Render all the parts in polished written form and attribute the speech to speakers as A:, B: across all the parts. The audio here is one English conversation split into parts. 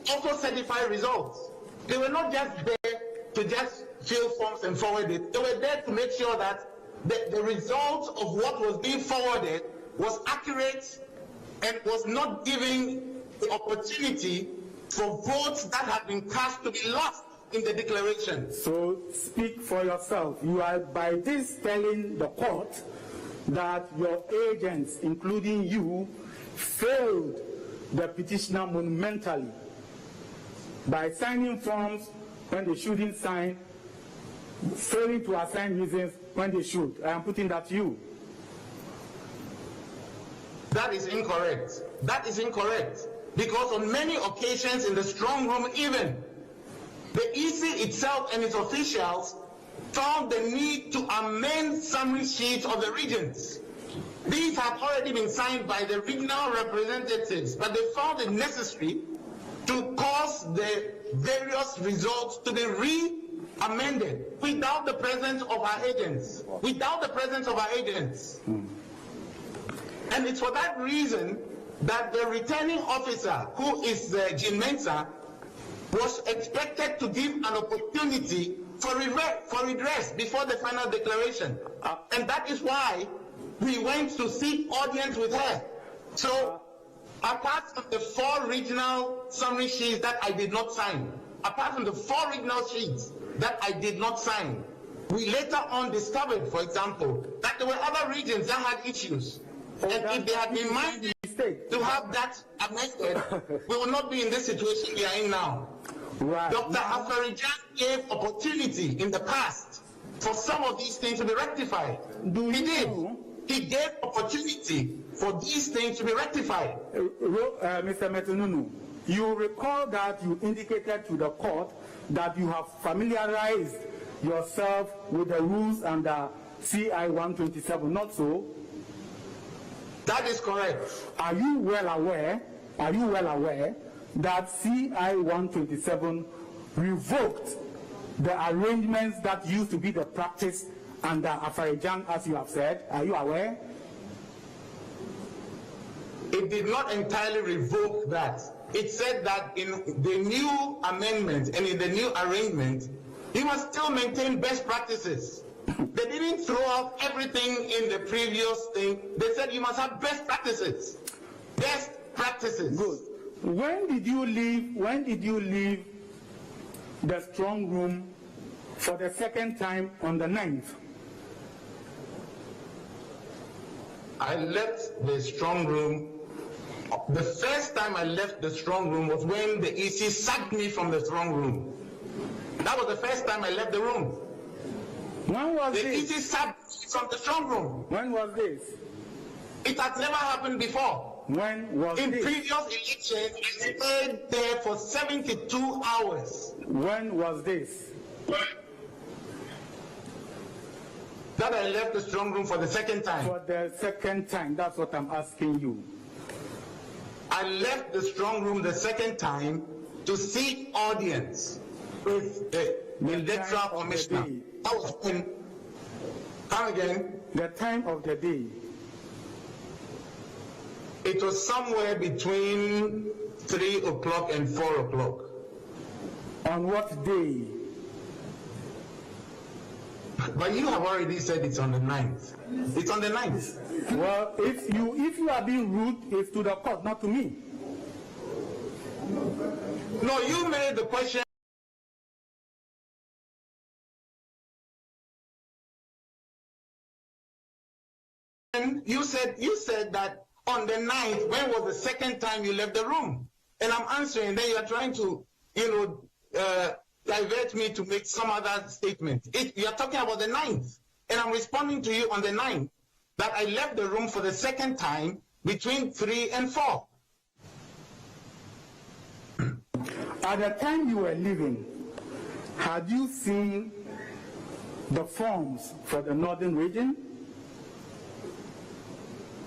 A: also certify results. They were not just there to just fill forms and forward it. They were there to make sure that the result of what was being forwarded was accurate and was not giving the opportunity for votes that had been cast to be lost in the declaration.
B: So speak for yourself. You are by this telling the court that your agents, including you, failed the petitioner monumentally by signing forms when they shouldn't sign, failing to assign reasons when they should. I am putting that to you.
A: That is incorrect. That is incorrect. Because on many occasions in the strong room even, the EC itself and its officials found the need to amend summary sheets of the regions. These had already been signed by the regional representatives, but they found it necessary to cause the various results to be re-amended without the presence of our agents. Without the presence of our agents. And it's for that reason that the returning officer, who is Jim Mensah, was expected to give an opportunity for redress before the final declaration. And that is why we went to seek audience with her. So, apart from the 4 regional summary sheets that I did not sign, apart from the 4 regional sheets that I did not sign, we later on discovered, for example, that there were other regions that had issues. And if they had been minded to have that amended, we will not be in this situation we are in now.
B: Right.
A: Dr. Afarijan gave opportunity in the past for some of these things to be rectified. He did. He gave opportunity for these things to be rectified.
B: Mr. NUNU, you recall that you indicated to the court that you have familiarized yourself with the rules under CI 127, not so?
A: That is correct.
B: Are you well aware that CI 127 revoked the arrangements that used to be the practice under Afarijan, as you have said? Are you aware?
A: It did not entirely revoke that. It said that in the new amendment and in the new arrangement, you must still maintain best practices. They didn't throw out everything in the previous thing. They said you must have best practices. Best practices.
B: Good. When did you leave the strong room for the second time on the 9th?
A: I left the strong room. The first time I left the strong room was when the EC sacked me from the strong room. That was the first time I left the room.
B: When was this?
A: The EC sacked me from the strong room.
B: When was this?
A: It has never happened before.
B: When was
A: in
B: this?
A: Previous elections, I stayed there for 72 hours.
B: When was this?
A: That I left the strong room for the second time.
B: For the second time, that's what I'm asking you.
A: I left the strong room the second time to seek audience with the electoral commissioner. That was when, come again?
B: The time of the day.
A: It was somewhere between 3 o'clock and 4 o'clock.
B: On what day?
A: But you have already said it's on the 9th. It's on the 9th.
B: Well, if you are being rude, it's to the court, not to me.
A: No, you made the question. You said that on the 9th, when was the second time you left the room? And I'm answering, then you are trying to, divert me to make some other statement. You are talking about the 9th, and I'm responding to you on the 9th that I left the room for the second time between 3 and 4.
B: At the time you were leaving, had you seen the forms for the northern region?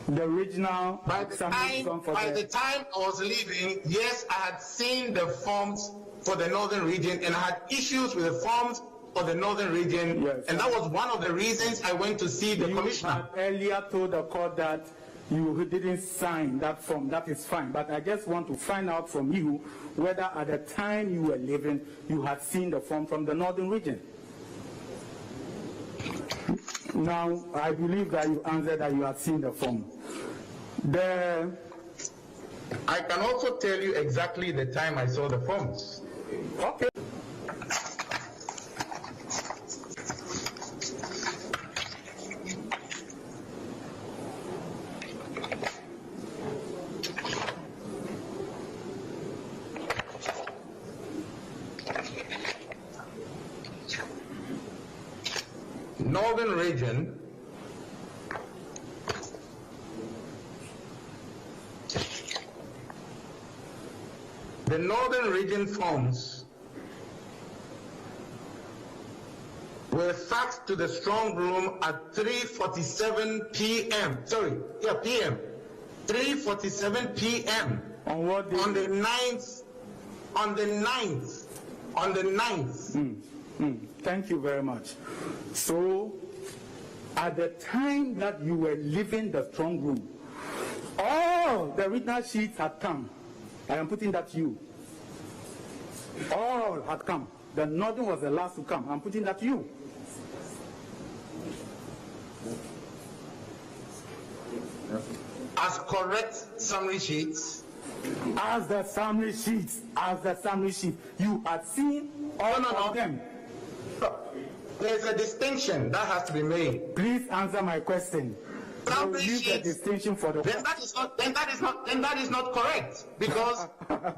B: The regional
A: by the time I was leaving, yes, I had seen the forms for the northern region and I had issues with the forms for the northern region, yes, and that was one of the reasons I went to see the commissioner.
B: You had earlier told the court that you didn't sign that form. That is fine. But I just want to find out from you whether at the time you were leaving, you had seen the form from the northern region. Now, I believe that you answered that you had seen the form.
A: I can also tell you exactly the time I saw the forms.
B: Okay.
A: Northern region, the northern region forms were faxed to the strong room at 3:47 p.m. PM. 3:47 p.m.
B: On what day?
A: On the 9th.
B: Thank you very much. So, at the time that you were leaving the strong room, all the original sheets had come. I am putting that to you. All had come. The northern was the last to come. I'm putting that to you.
A: As correct summary sheets.
B: As the summary sheets, you had seen all of them.
A: There's a distinction that has to be made.
B: Please answer my question. Leave the distinction for the.
A: Then that is not correct, because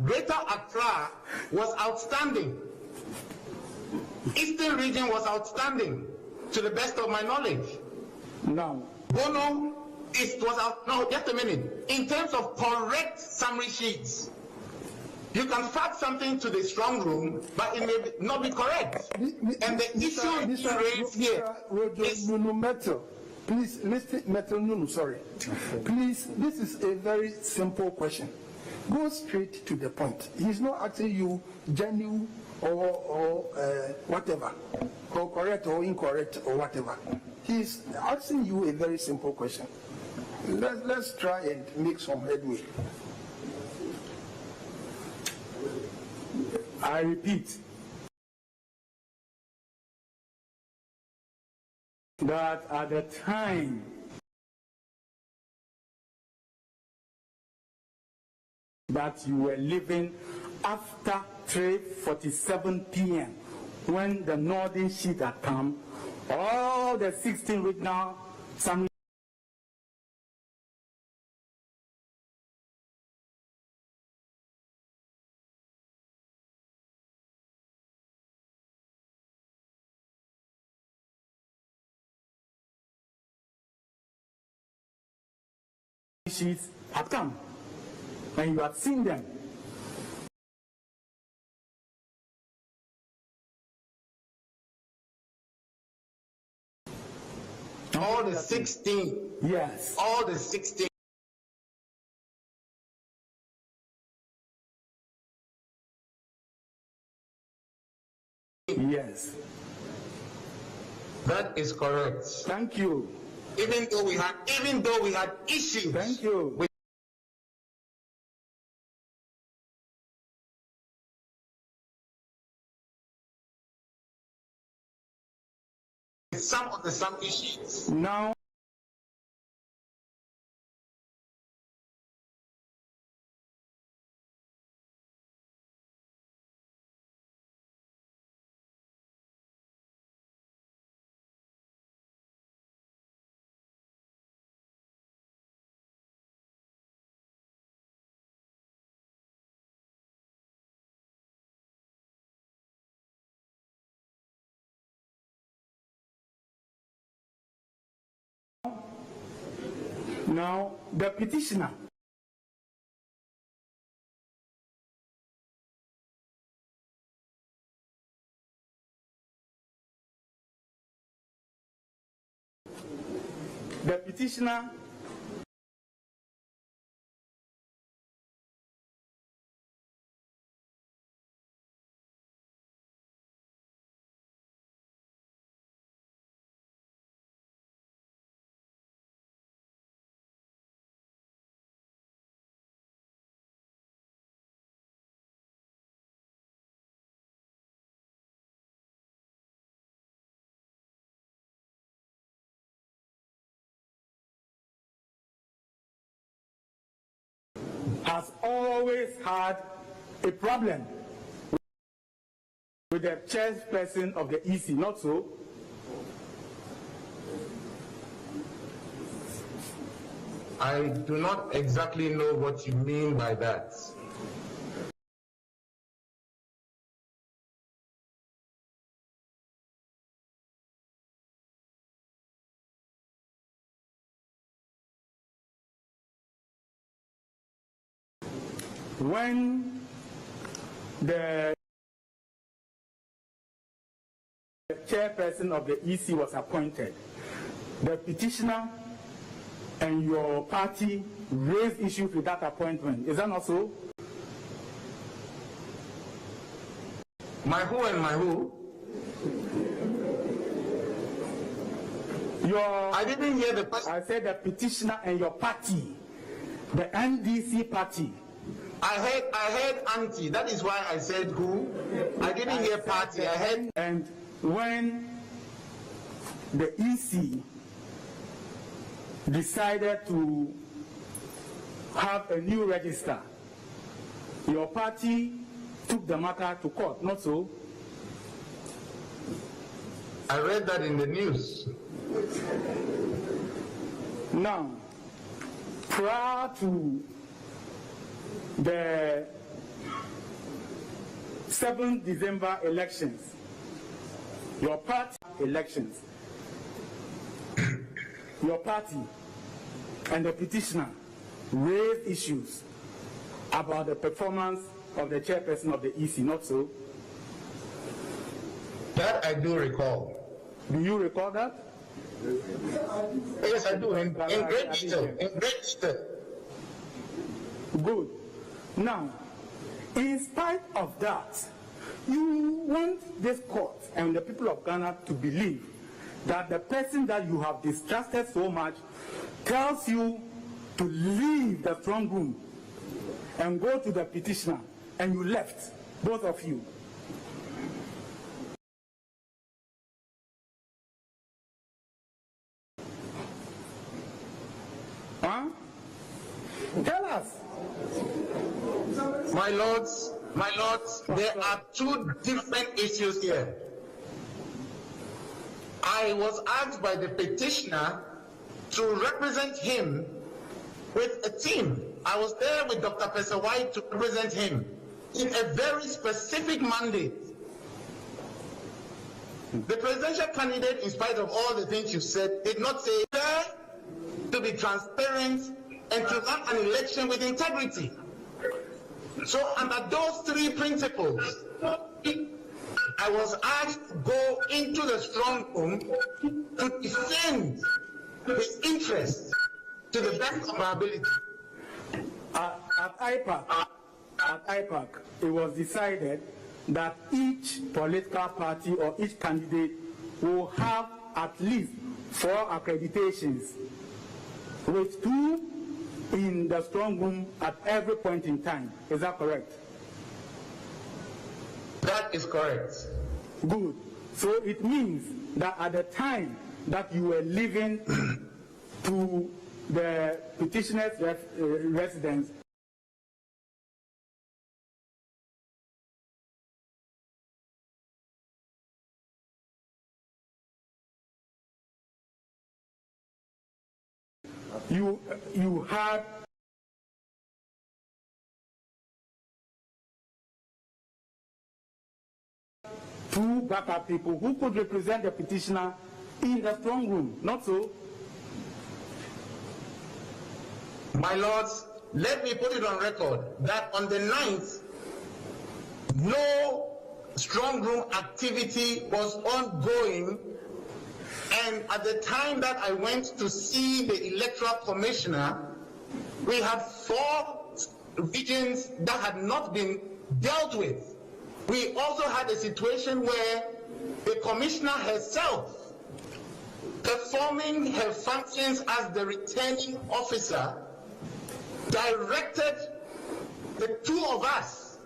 A: Greater Accra was outstanding. Eastern region was outstanding, to the best of my knowledge.
B: No.
A: Bono was out. No, just a minute. In terms of correct summary sheets, you can fax something to the strong room, but it may not be correct. And the issue you raised here is
C: NUNU Metal. Please, Mr. Metal NUNU, sorry. Please, this is a very simple question. Go straight to the point. He's not asking you genuine or whatever, or correct or incorrect or whatever. He's asking you a very simple question. Let's try and make some headway.
B: I repeat that at the time that you were leaving after 3:47 p.m. when the northern sheet had come, all the 16 regional summary sheets had come, and you had seen them.
A: all the 16.
B: Yes.
A: All the 16.
B: Yes.
A: That is correct.
B: Thank you.
A: Even though we had issues.
B: Thank you.
A: With some of the summary sheets.
B: Now, the petitioner has always had a problem with the chairperson of the EC, not so?
A: I do not exactly know what you mean by that.
B: When the chairperson of the EC was appointed, the petitioner and your party raised issues with that appointment. Is that not so?
A: My who and my who? I didn't hear the question.
B: I said the petitioner and your party, the NDC party.
A: I heard anti. That is why I said who. I didn't hear party. I heard.
B: And when the EC decided to have a new register, your party took the matter to court, not so?
A: I read that in the news.
B: Now, prior to the 7th December elections, your party elections, your party and the petitioner raised issues about the performance of the chairperson of the EC, not so?
A: That I do recall.
B: Do you recall that?
A: Yes, I do. In great detail. In great detail.
B: Good. Now, in spite of that, you want this court and the people of Ghana to believe that the person that you have distrusted so much tells you to leave the strong room and go to the petitioner, and you left, both of you. Huh? Tell us.
A: My lords, there are two different issues here. I was asked by the petitioner to represent him with a team. I was there with Dr. Pesawai to represent him in a very specific mandate. The presidential candidate, in spite of all the things you said, did not say to be transparent and to run an election with integrity. So under those three principles, I was asked to go into the strong room to defend his interests to the best of our ability.
B: At IPAC, it was decided that each political party or each candidate will have at least 4 accreditations, with 2 in the strong room at every point in time. Is that correct?
A: That is correct.
B: Good. So it means that at the time that you were leaving to the petitioner's residence, you had two backup people who could represent the petitioner in the strong room, not so?
A: My lords, let me put it on record that on the 9th, no strong room activity was ongoing, and at the time that I went to see the electoral commissioner, we had 4 regions that had not been dealt with. We also had a situation where the commissioner herself, performing her functions as the returning officer, directed the 2 of us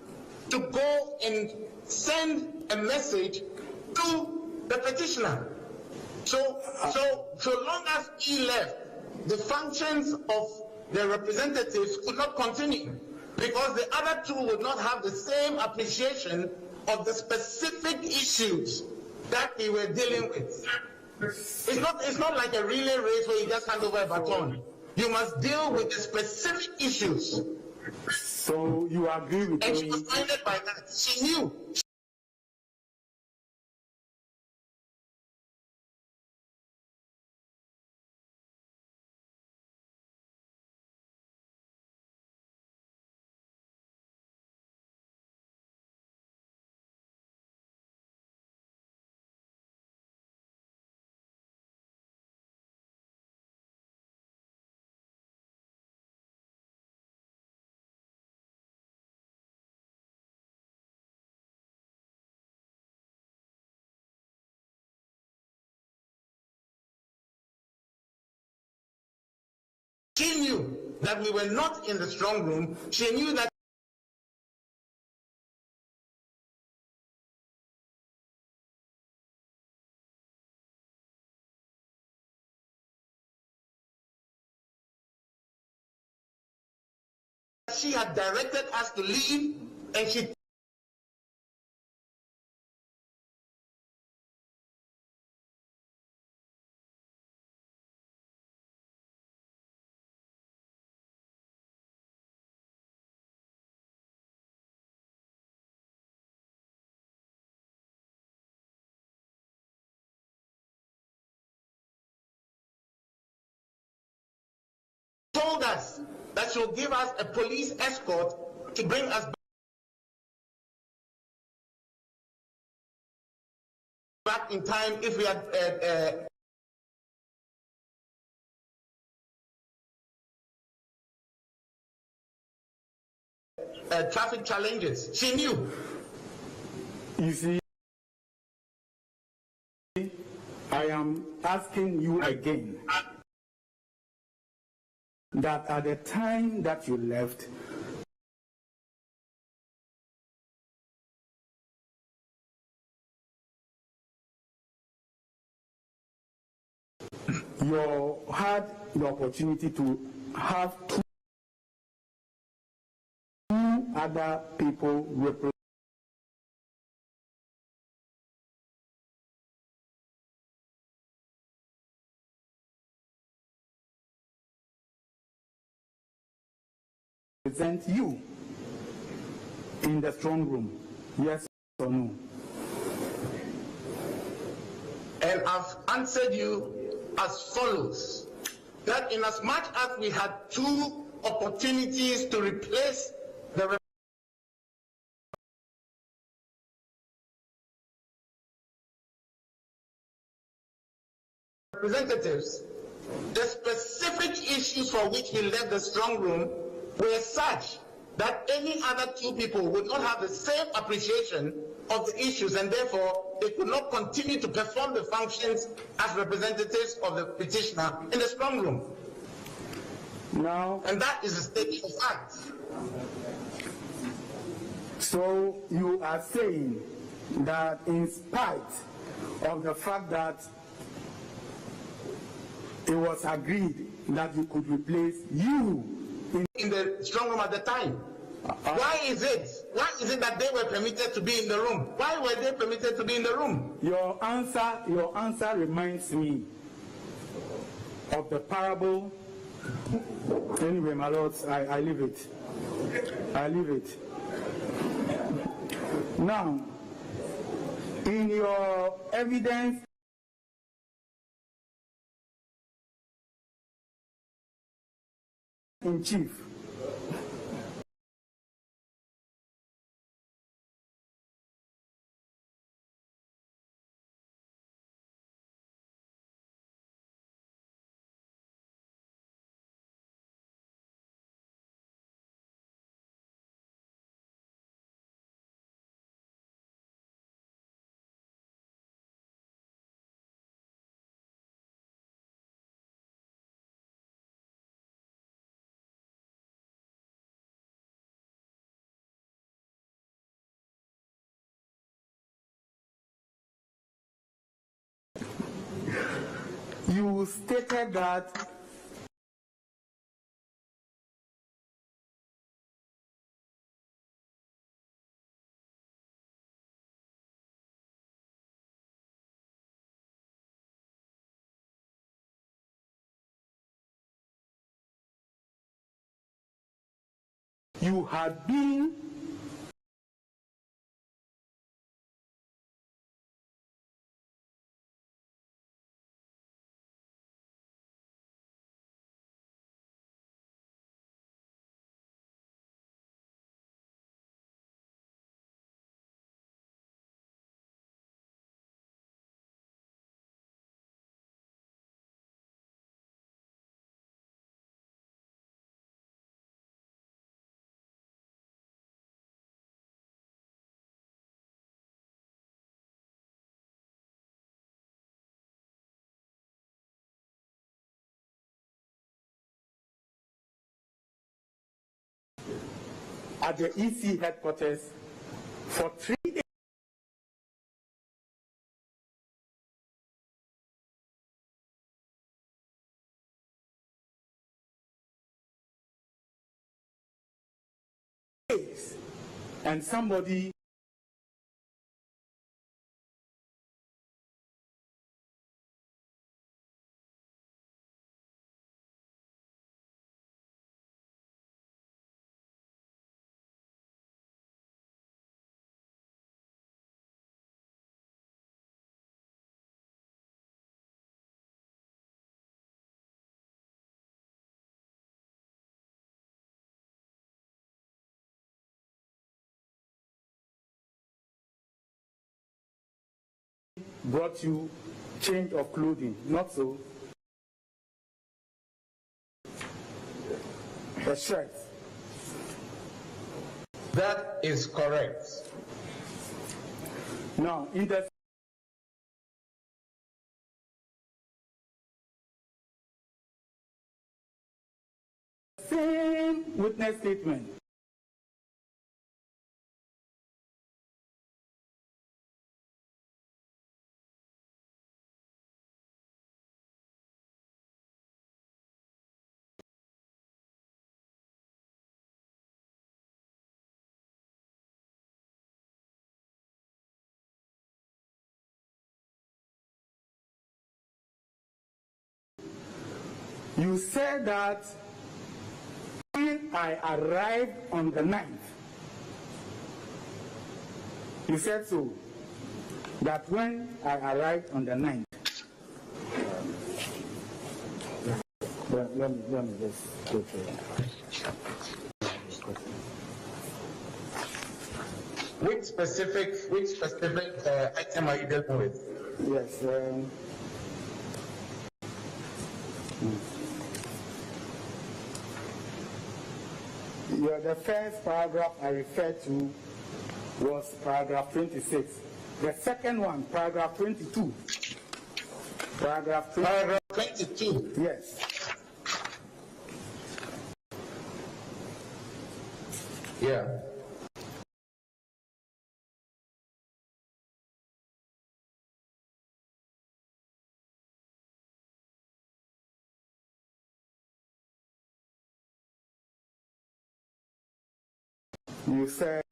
A: to go and send a message to the petitioner. So long as he left, the functions of the representatives could not continue. because the other two would not have the same appreciation of the specific issues that we were dealing with. It's not like a relay race where you just hand over a baton. You must deal with the specific issues.
B: So you agree with me?
A: And she was blinded by that. She knew. She knew that we were not in the strong room. She knew that she had directed us to leave, and she told us that she would give us a police escort to bring us back in time if we had traffic challenges. She knew.
B: You see, I am asking you again that at the time that you left, you had the opportunity to have two other people represent you in the strong room. Yes or no?
A: And I've answered you as follows: that in as much as we had two opportunities to replace the representatives, the specific issues for which we left the strong room were such that any other two people would not have the same appreciation of the issues, and therefore they could not continue to perform the functions as representatives of the petitioner in the strong room.
B: Now,
A: and that is a statement of fact.
B: So you are saying that in spite of the fact that it was agreed that you could replace you
A: in the strong room at the time, why is it that they were permitted to be in the room? Why were they permitted to be in the room?
B: Your answer reminds me of the parable. Anyway, my lords, I leave it. I leave it. Now, in your evidence in chief, you stated that you had been at the EC headquarters for 3 days, and somebody brought you change of clothing, not so? A shirt.
A: That is correct.
B: Now, in the same witness statement, you said that when I arrived on the 9th, you said so, that when I arrived on the 9th, let me just go through it.
A: Which specific item are you dealing with?
B: Yes. Yeah, the first paragraph I referred to was paragraph 26. The second one, paragraph 22. Paragraph
A: 22.
B: Yes.
A: Yeah.
B: You said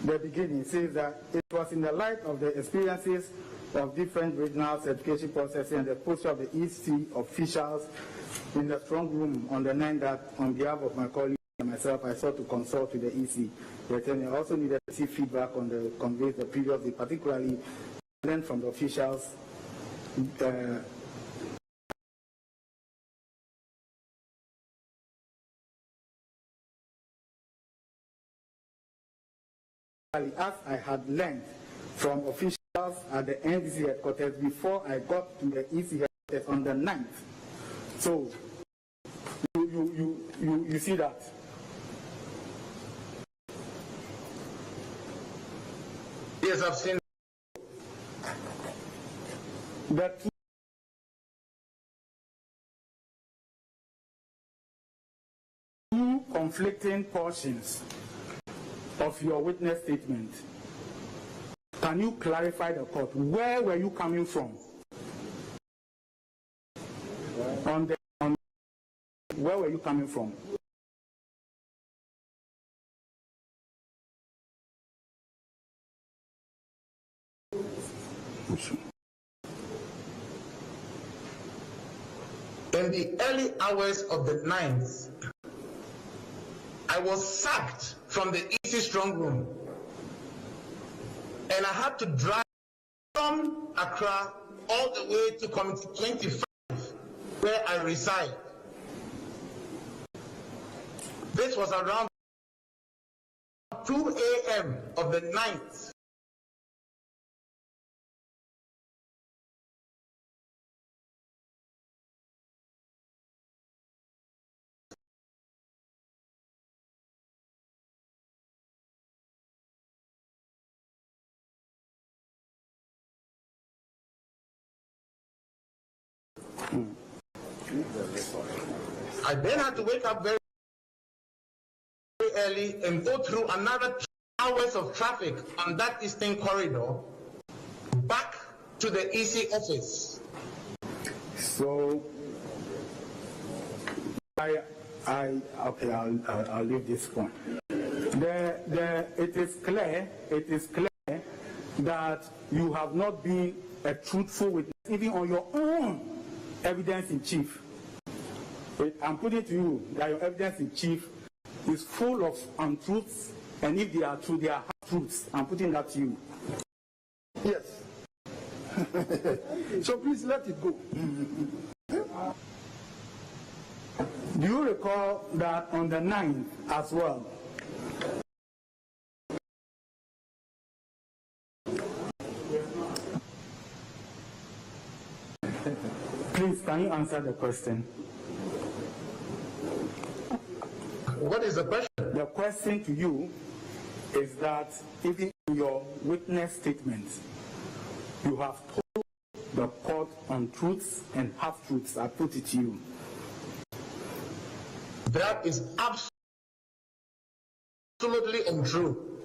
B: the beginning says that it was in the light of the experiences of different regional certification processes and the posture of the EC officials in the strong room on the 9th that, on behalf of my colleagues and myself, I sought to consult with the EC. But I also needed to see feedback on the conveys the previous day, particularly then from the officials. As I had learned from officials myself at the NDC headquarters before I got to the EC headquarters on the 9th. So, you see that.
A: Yes, I've seen.
B: The two conflicting portions of your witness statement. Can you clarify the court? Where were you coming from? Where were you coming from?
A: In the early hours of the 9th, I was sacked from the EC strong room, and I had to drive from Accra all the way to Committee 25, where I reside. This was around 2 a.m. of the 9th. I then had to wake up very early and go through another 2 hours of traffic on that eastern corridor back to the EC office.
B: So, I'll leave this point. It is clear that you have not been a truthful witness, even on your own evidence in chief. I'm putting it to you that your evidence in chief is full of untruths, and if they are true, they are half-truths. I'm putting that to you.
C: Yes. So please let it go.
B: Do you recall that on the 9th as well, please, can you answer the question?
A: What is the question?
B: The question to you is that even in your witness statements, you have told the court untruths and half-truths. I put it to you.
A: That is absolutely untrue.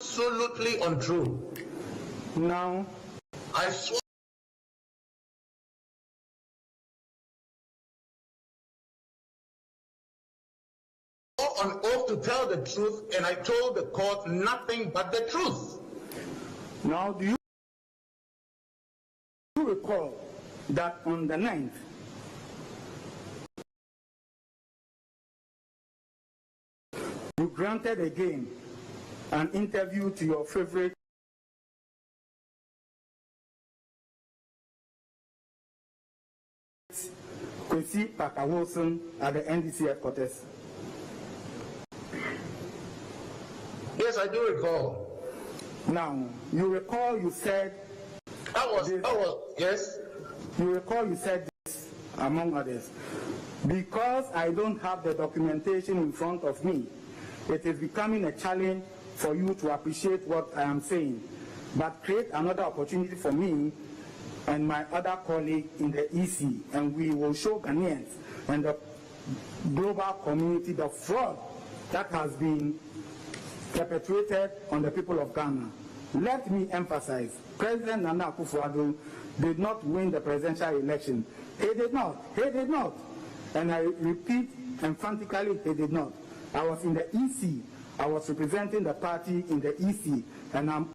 A: Absolutely untrue.
B: Now,
A: I swear on oath to tell the truth, and I told the court nothing but the truth.
B: Now, do you recall that on the 9th, you granted again an interview to your favorite Kwesi Parker Wilson at the NDC headquarters?
A: Yes, I do recall.
B: Now, you recall you said
A: yes.
B: You recall you said this, among others, because I don't have the documentation in front of me, it is becoming a challenge for you to appreciate what I am saying, but create another opportunity for me and my other colleague in the EC, and we will show Ghanaians and the global community the fraud that has been perpetrated on the people of Ghana. Let me emphasize, President Nana Akufo-Addo did not win the presidential election. He did not. He did not. And I repeat emphatically, he did not. I was in the EC. I was representing the party in the EC, and I'm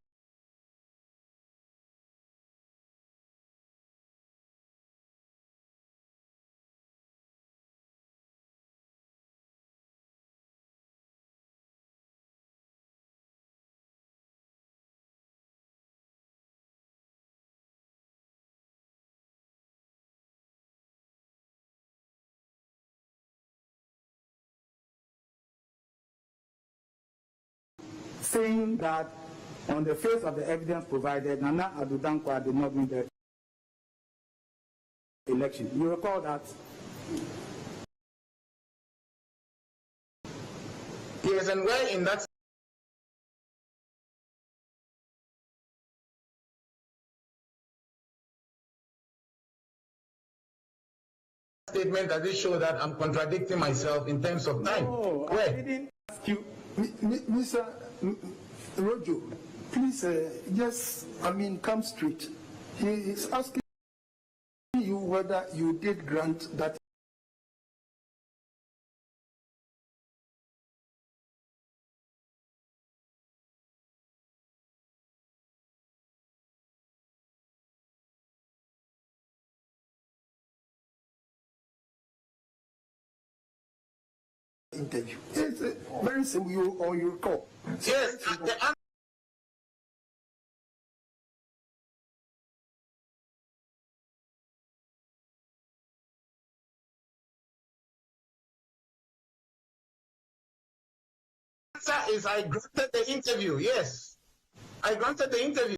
B: saying that on the face of the evidence provided, Nana Addo Dankwa did not win the election. You recall that?
A: Yes, and where in that statement does it show that I'm contradicting myself in terms of time?
B: No,
A: where?
B: I didn't ask you.
C: Mr. Rojo, please come straight. He is asking you whether you did grant that interview. It's very simple, you recall.
A: Yes, the answer is I granted the interview. Yes, I granted the interview.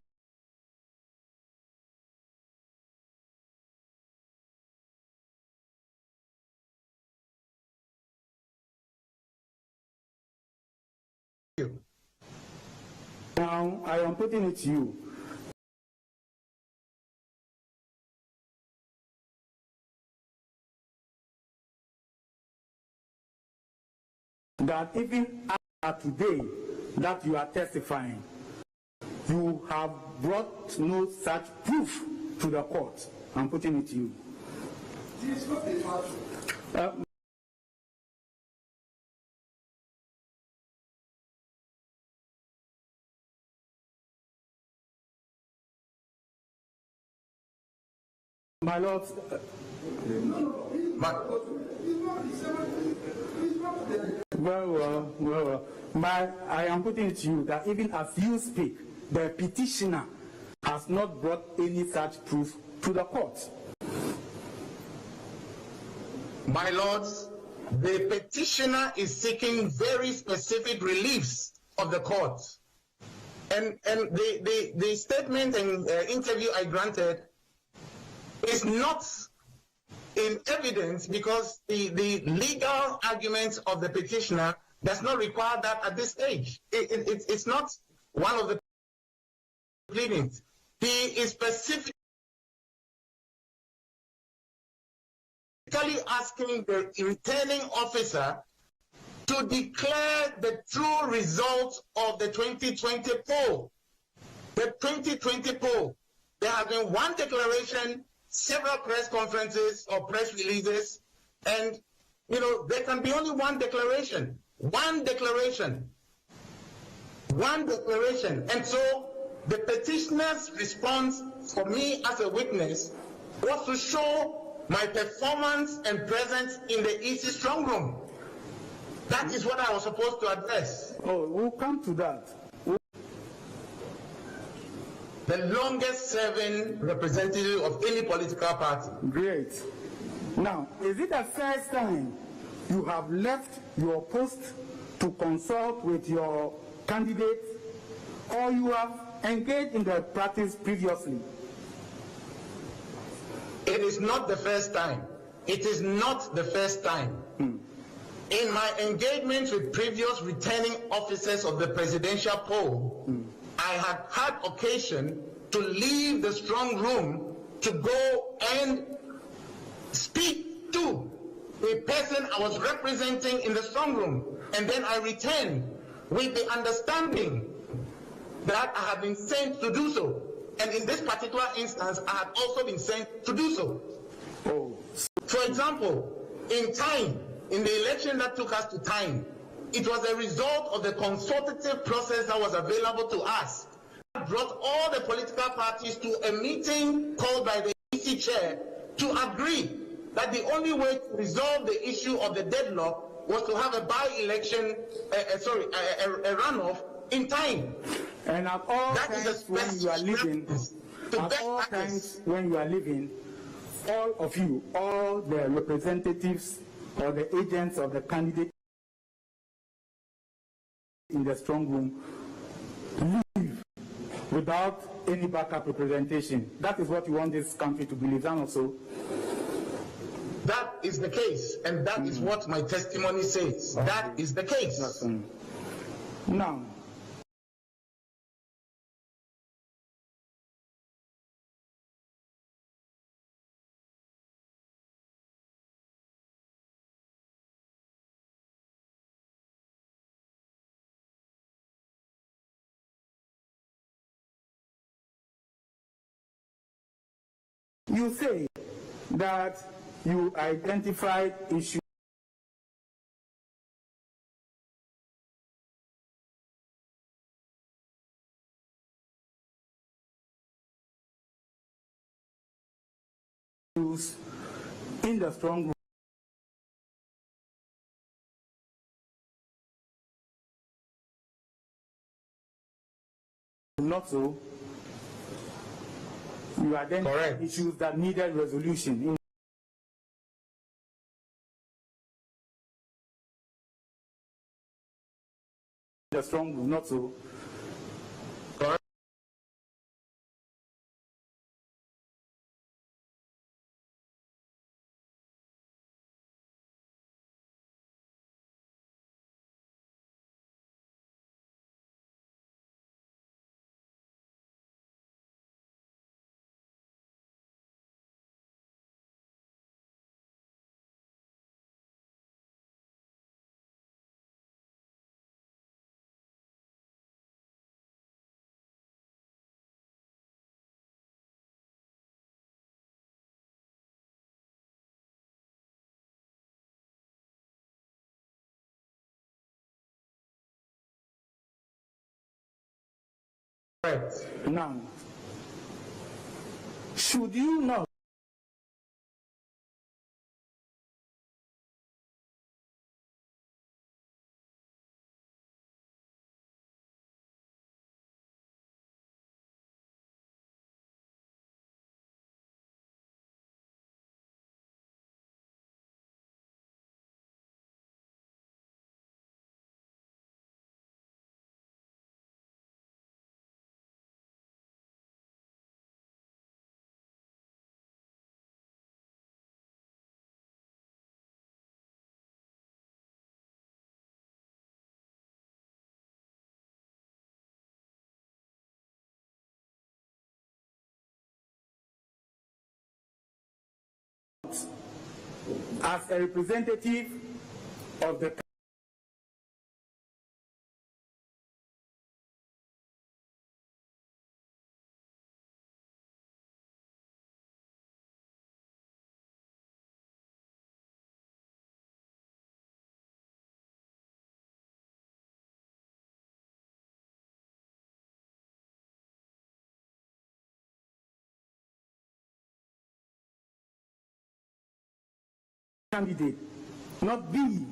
B: Now, I am putting it to you. That even after today that you are testifying, you have brought no such proof to the court. I'm putting it to you. My Lord, I am putting it to you that even as you speak, the petitioner has not brought any such proof to the court.
A: My lords, the petitioner is seeking very specific reliefs of the court. And the statement and interview I granted is not in evidence because the legal arguments of the petitioner does not require that at this stage. It's not one of the pleadings. He is specifically asking the returning officer to declare the true results of the 2020 poll. The 2020 poll, there has been one declaration, several press conferences or press releases, and there can be only one declaration. One declaration. And so the petitioner's response for me as a witness was to show my performance and presence in the EC strong room. That is what I was supposed to address.
B: Oh, we'll come to that.
A: The longest serving representative of any political party.
B: Great. Now, is it the first time you have left your post to consult with your candidate, or you have engaged in the practice previously?
A: It is not the first time. It is not the first time. In my engagements with previous returning officers of the presidential poll, I had had occasion to leave the strong room to go and speak to a person I was representing in the strong room, and then I returned with the understanding that I had been sent to do so. And in this particular instance, I had also been sent to do so. For example, in time, in the election that took us to time, it was a result of the consultative process that was available to us. It brought all the political parties to a meeting called by the EC chair to agree that the only way to resolve the issue of the deadlock was to have a by-election, a runoff in time.
B: And at all times when you are living, all of you, all the representatives or the agents of the candidate in the strong room without any backup representation. That is what you want this country to believe, and also.
A: That is the case, and that is what my testimony says. Okay. That is the case.
B: Now, you say that you identified issues in the strong room. Not so. You identified issues that needed resolution in the strong room. Not so.
A: Correct.
B: Now, should you not as a representative of the candidate, not be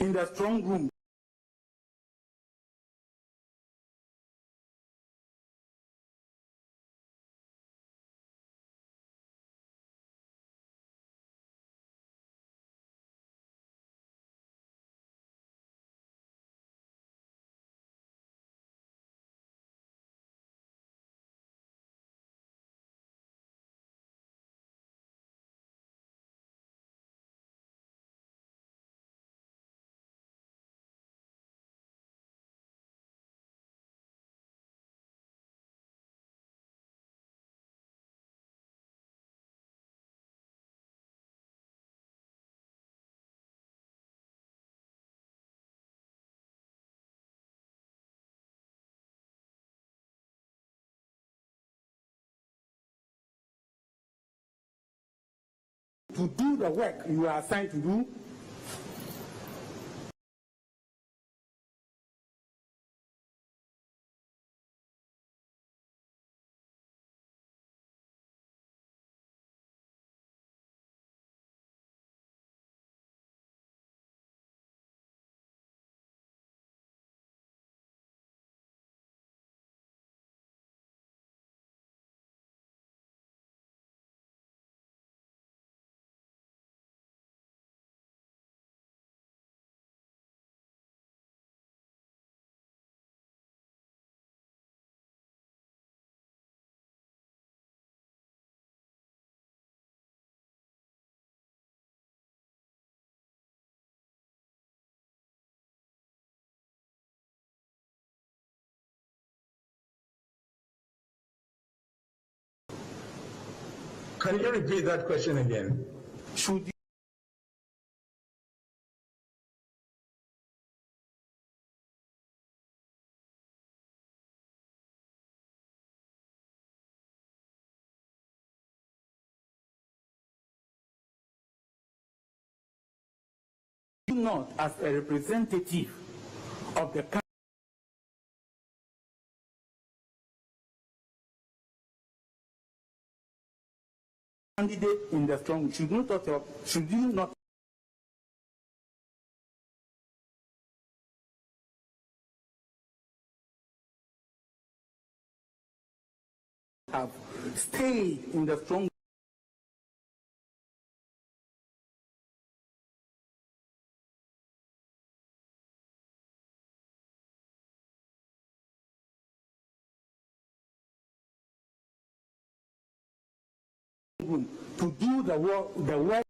B: in the strong room. To do the work you are assigned to do,
A: Can you repeat that question again?
B: Should you not, as a representative of the candidate in the strong, should you not have stayed in the strong room to do the work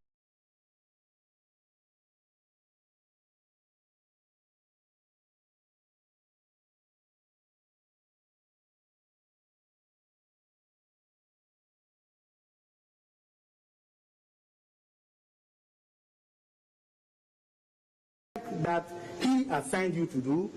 B: that he assigned you to do?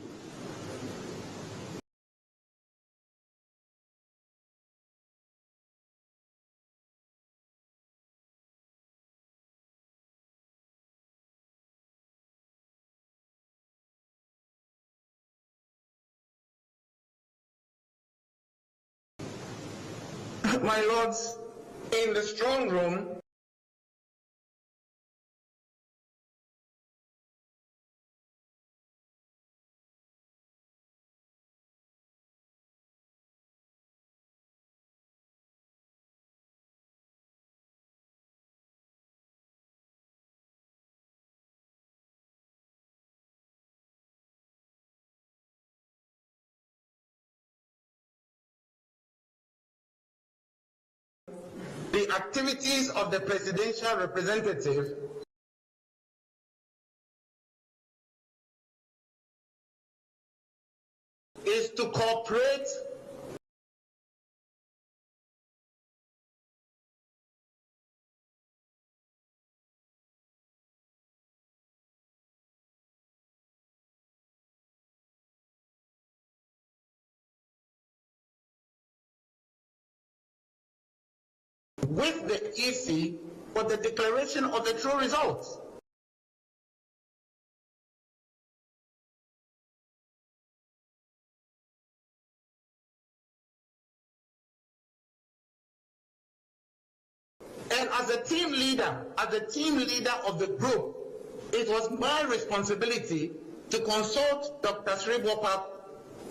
A: My lords, in the strong room, the activities of the presidential representative is to cooperate with the EC for the declaration of the true results. And as a team leader of the group, it was my responsibility to consult Dr. Sribopak.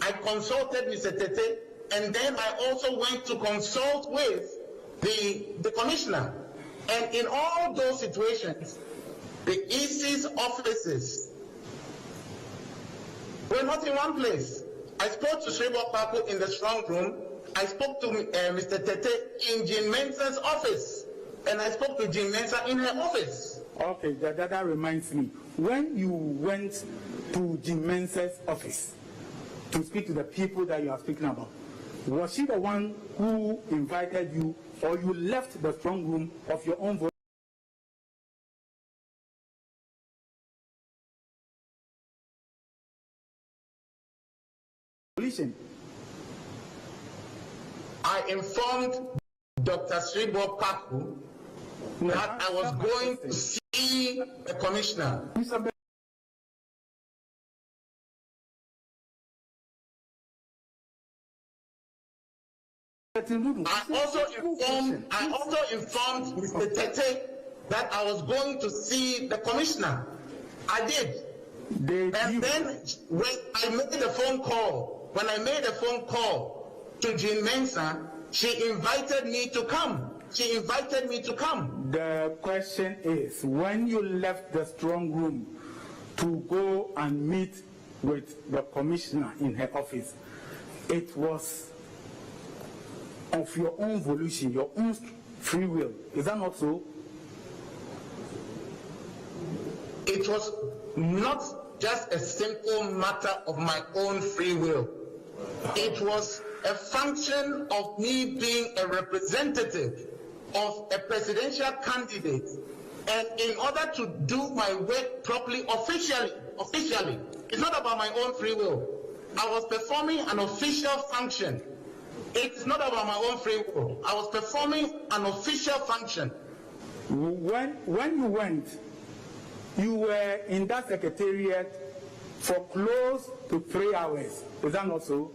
A: I consulted Mr. Tete, and then I also went to consult with the commissioner. And in all those situations, the EC's offices were not in one place. I spoke to Sribopak in the strong room. I spoke to Mr. Tete in Jean Mensah's office. And I spoke to Jean Mensah in her office.
B: Okay, that reminds me. When you went to Jean Mensah's office to speak to the people that you are speaking about, was she the one who invited you, or you left the strong room of your own volition?
A: I informed Dr. Sribopak that I was going to see the commissioner. I also informed Mr. Tete that I was going to see the commissioner. I did. And then when I made the phone call, to Jean Mensah, she invited me to come.
B: The question is, when you left the strong room to go and meet with the commissioner in her office, it was of your own volition, your own free will. Is that not so?
A: It was not just a simple matter of my own free will. It was a function of me being a representative of a presidential candidate, and in order to do my work properly, officially, it's not about my own free will. I was performing an official function. It's not about my own free will. I was performing an official function.
B: When you went, you were in that secretariat for close to 3 hours. Is that not so?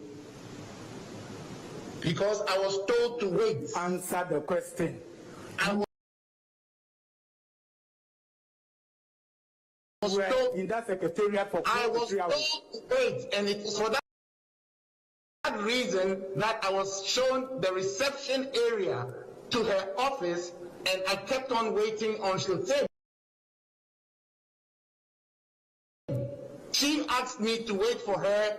A: Because I was told to wait.
B: Answer the question.
A: I was told
B: in that secretariat for close to 3 hours.
A: I was told to wait, and it was for that reason that I was shown the reception area to her office, and I kept on waiting until she asked me to wait for her.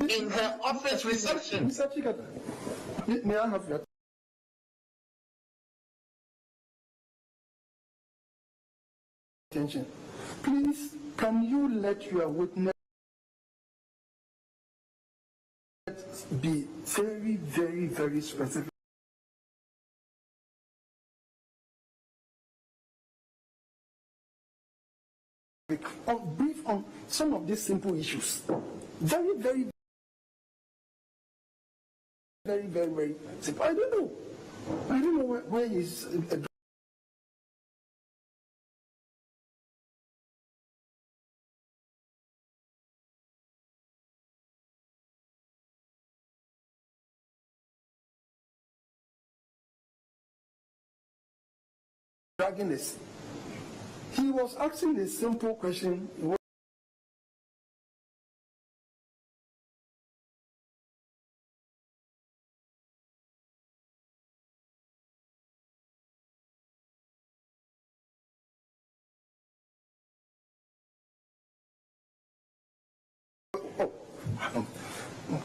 A: In her office reception.
C: Mr. Chikata, may I have your attention? Please, can you let your witness be very, very, very specific? Brief on some of these simple issues. Very, very, very, very, very simple. I don't know where is dragging this. He was asking a simple question.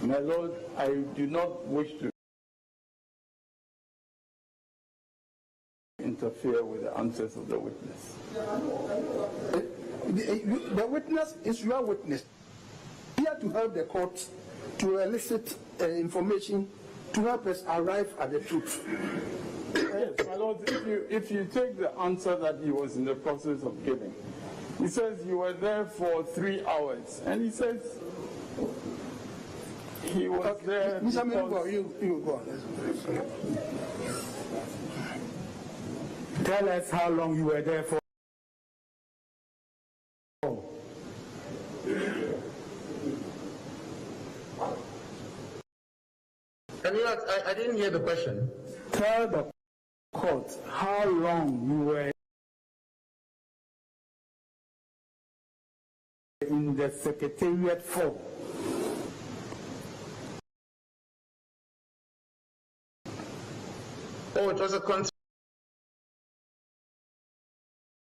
B: My Lord, I do not wish to interfere with the answers of the witness.
C: The witness is your witness. Here to help the court to elicit information to help us arrive at the truth.
B: Yes, my Lord, if you take the answer that he was in the process of giving, he says you were there for 3 hours, and he says he was there.
C: Mr. Mengo, you go on.
B: Tell us how long you were there for.
A: Can you ask, I didn't hear the question.
B: Tell the court how long you were in the secretariat for.
A: Oh, it was a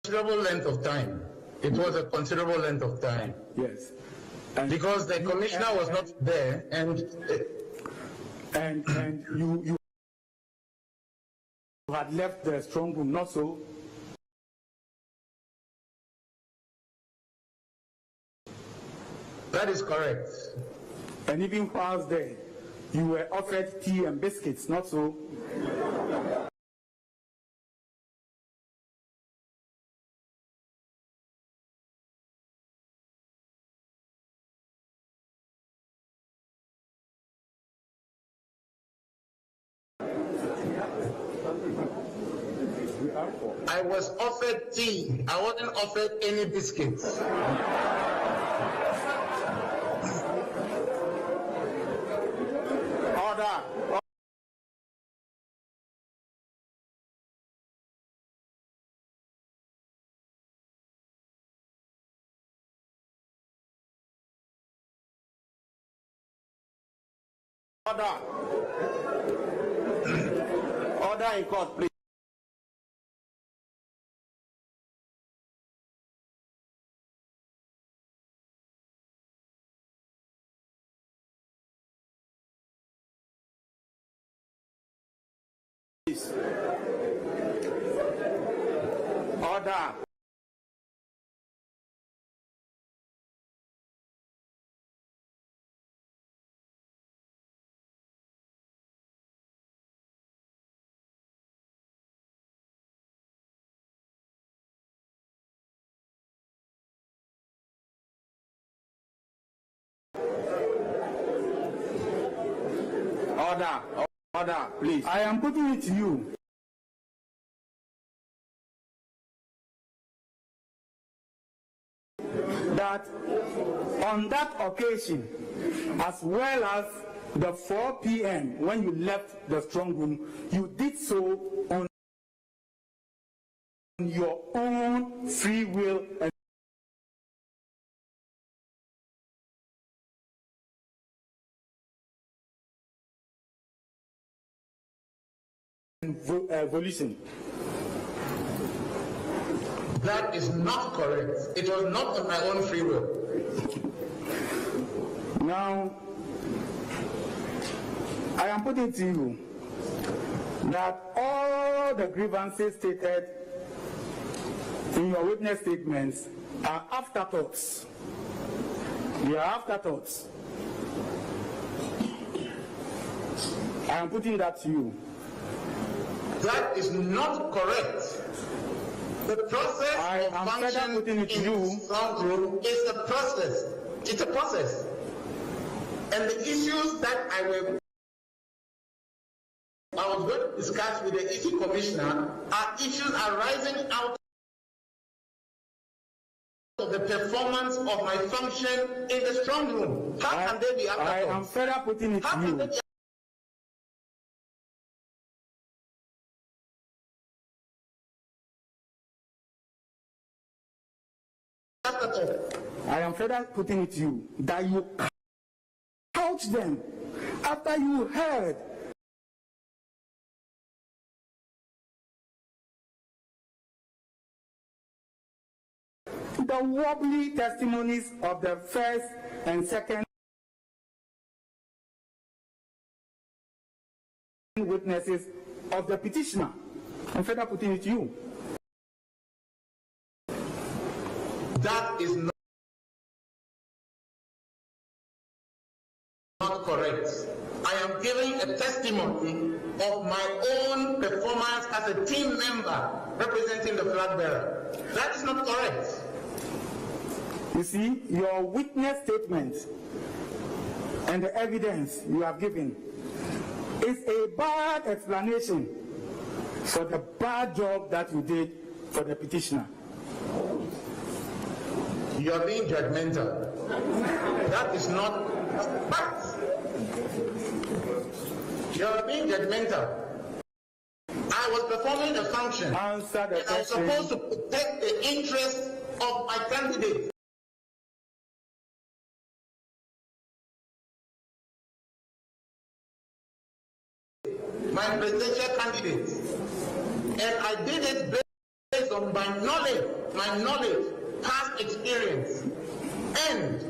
A: considerable length of time. It was a considerable length of time.
B: Yes.
A: Because the commissioner was not there, and
B: you had left the strong room, not so?
A: That is correct.
B: And even whilst there, you were offered tea and biscuits, not so?
A: I was offered tea. I wasn't offered any biscuits.
B: Order. Order. Order in court, please. Order. Order, please. I am putting it to you that on that occasion, as well as the 4 p.m. when you left the strong room, you did so on your own free will and volition.
A: That is not correct. It was not on my own free will.
B: Now, I am putting to you that all the grievances stated in your witness statements are afterthoughts. They are afterthoughts. I am putting that to you.
A: That is not correct. The process of functioning in strong room is a process. It's a process. And the issues that I was going to discuss with the EC Commissioner are issues arising out of the performance of my function in the strong room. How can they be afterthoughts?
B: I am further putting it to you. I am further putting it to you that you couch them after you heard the wobbly testimonies of the first and second witnesses of the petitioner. I'm further putting it to you.
A: That is not correct. I am giving a testimony of my own performance as a team member representing the flag bearer. That is not correct.
B: You see, your witness statement and the evidence you have given is a bad explanation for the bad job that you did for the petitioner.
A: You are being judgmental. That is not facts. You are being judgmental. I was performing a function.
B: Answer the
A: and I was supposed to protect the interest of my candidate. My presidential candidate. And I did it based on my knowledge, past experience, and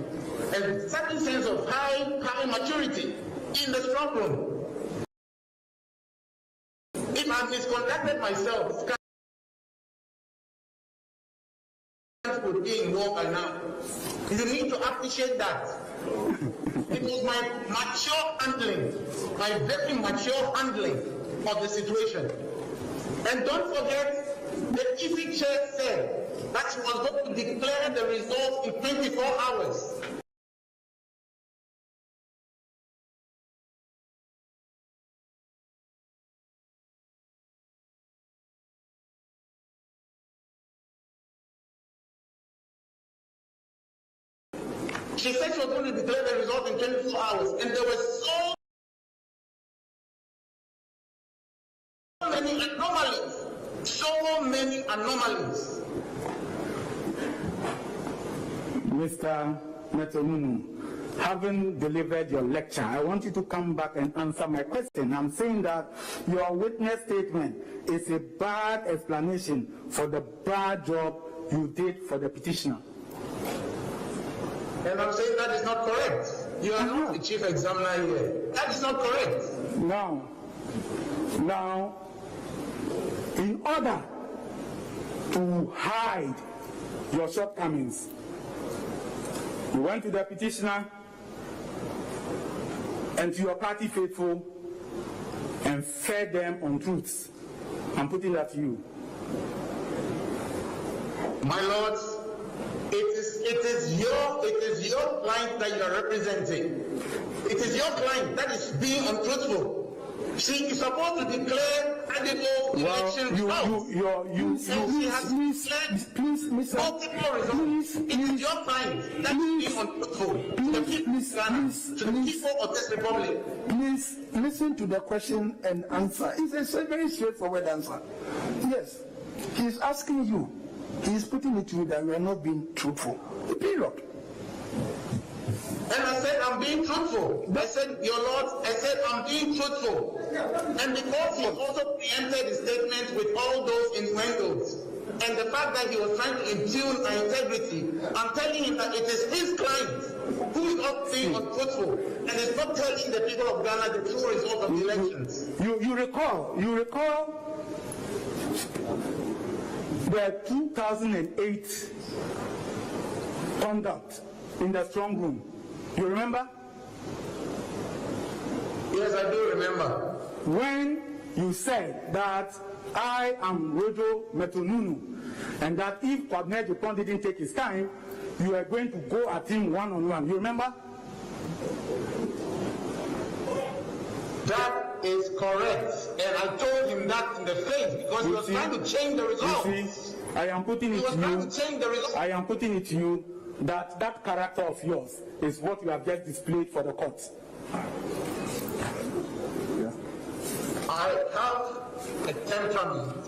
A: a certain sense of high maturity in the strong room. If I misconducted myself, would be involved by now. You need to appreciate that. It was my mature handling, my very mature handling of the situation. And don't forget, the EC chair said that she was going to declare the results in 24 hours. She said she was going to declare the result in 24 hours, and there were so many anomalies. So many anomalies.
B: Mr. NUNU, having delivered your lecture, I want you to come back and answer my question. I'm saying that your witness statement is a bad explanation for the bad job you did for the petitioner.
A: And I'm saying that is not correct. You are not the chief examiner here. That is not correct.
B: Now, in order to hide your shortcomings, you went to the petitioner and to your party faithful and fed them untruths. I'm putting that to you.
A: My lords, it is your client that you are representing. It is your client that is being untruthful. She is supposed to declare credible election results.
C: Please, Mr.
A: Multiple results. It is your time that is being untruthful to the people of Ghana, to the people of this republic.
C: Please listen to the question and answer. It's a very straightforward answer. Yes, he's asking you, he's putting it to you that we are not being truthful. Period.
A: And I said, I'm being truthful. I said, your Lord, I said, I'm being truthful. And because he also preempted his statement with all those innuendos, and the fact that he was trying to impugn my integrity, I'm telling him that it is his client who is not being untruthful and is not telling the people of Ghana the true result of the elections.
B: You recall the 2008 conduct in the strong room. You remember?
A: Yes, I do remember.
B: When you said that I am ROJO NUNU, and that if Kwabena Japan didn't take his time, you are going to go at him one-on-one. You remember?
A: That is correct. And I told him that in the face because he was trying to change the results.
B: You see, I am putting it to you that that character of yours is what you have just displayed for the court.
A: I have a temperament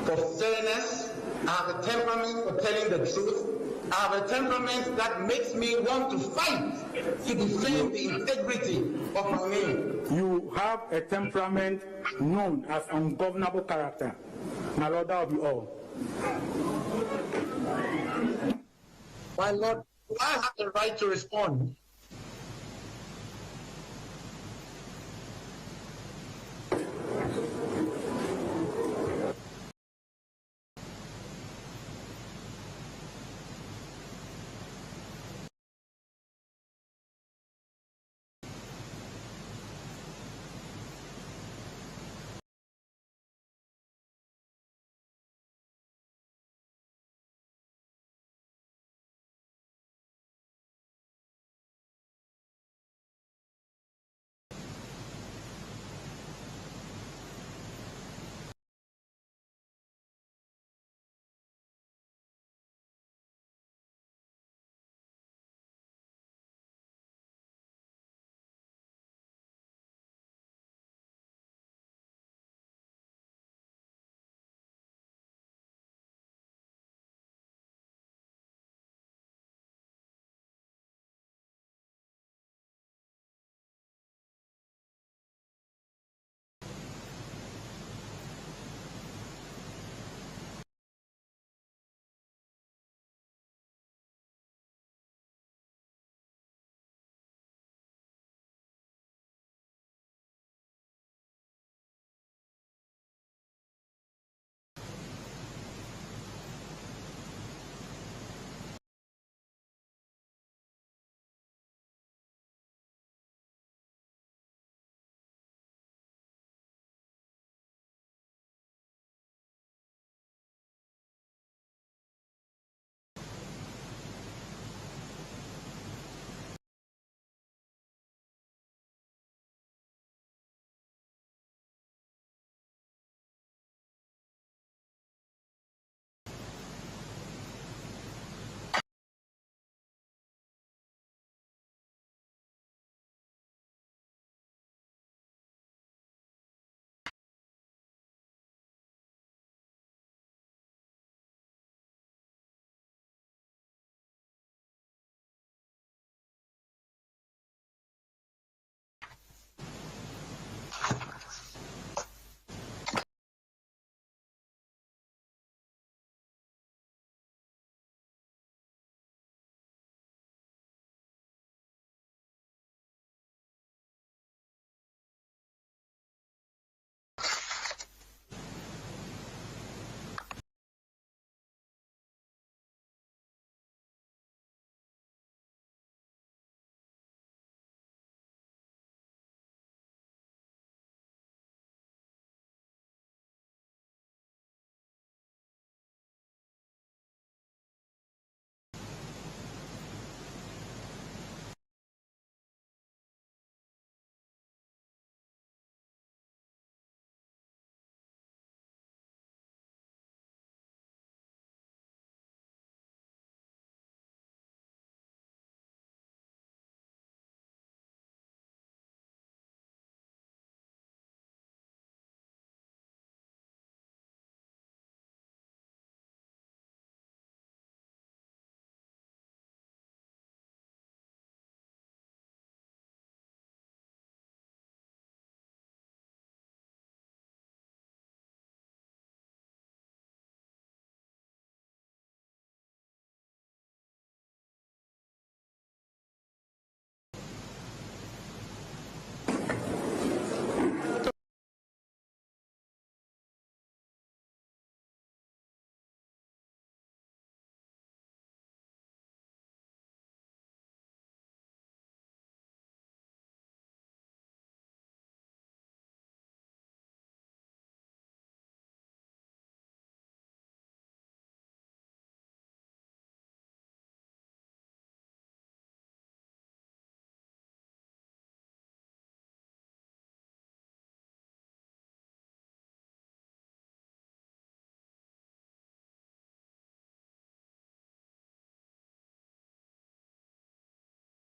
A: for fairness. I have a temperament for telling the truth. I have a temperament that makes me want to fight to defend the integrity of my name.
B: You have a temperament known as ungovernable character. My Lord, that will be all.
A: My Lord, do I have the right to respond?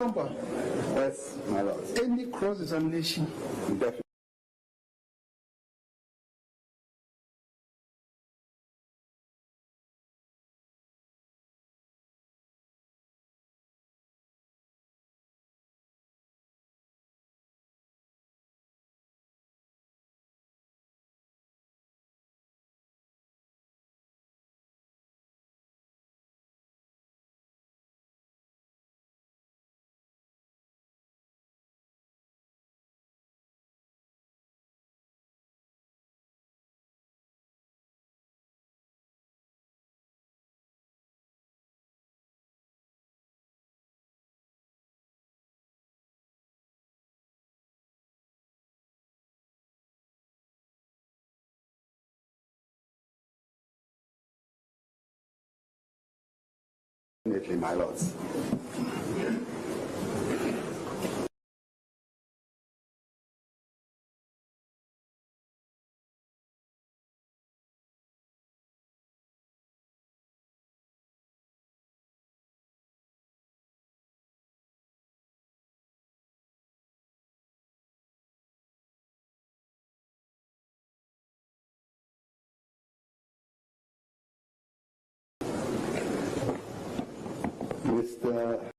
D: Yes, my lord.
C: Any cross-examination?
D: Definitely. Definitely, my lords. Mr.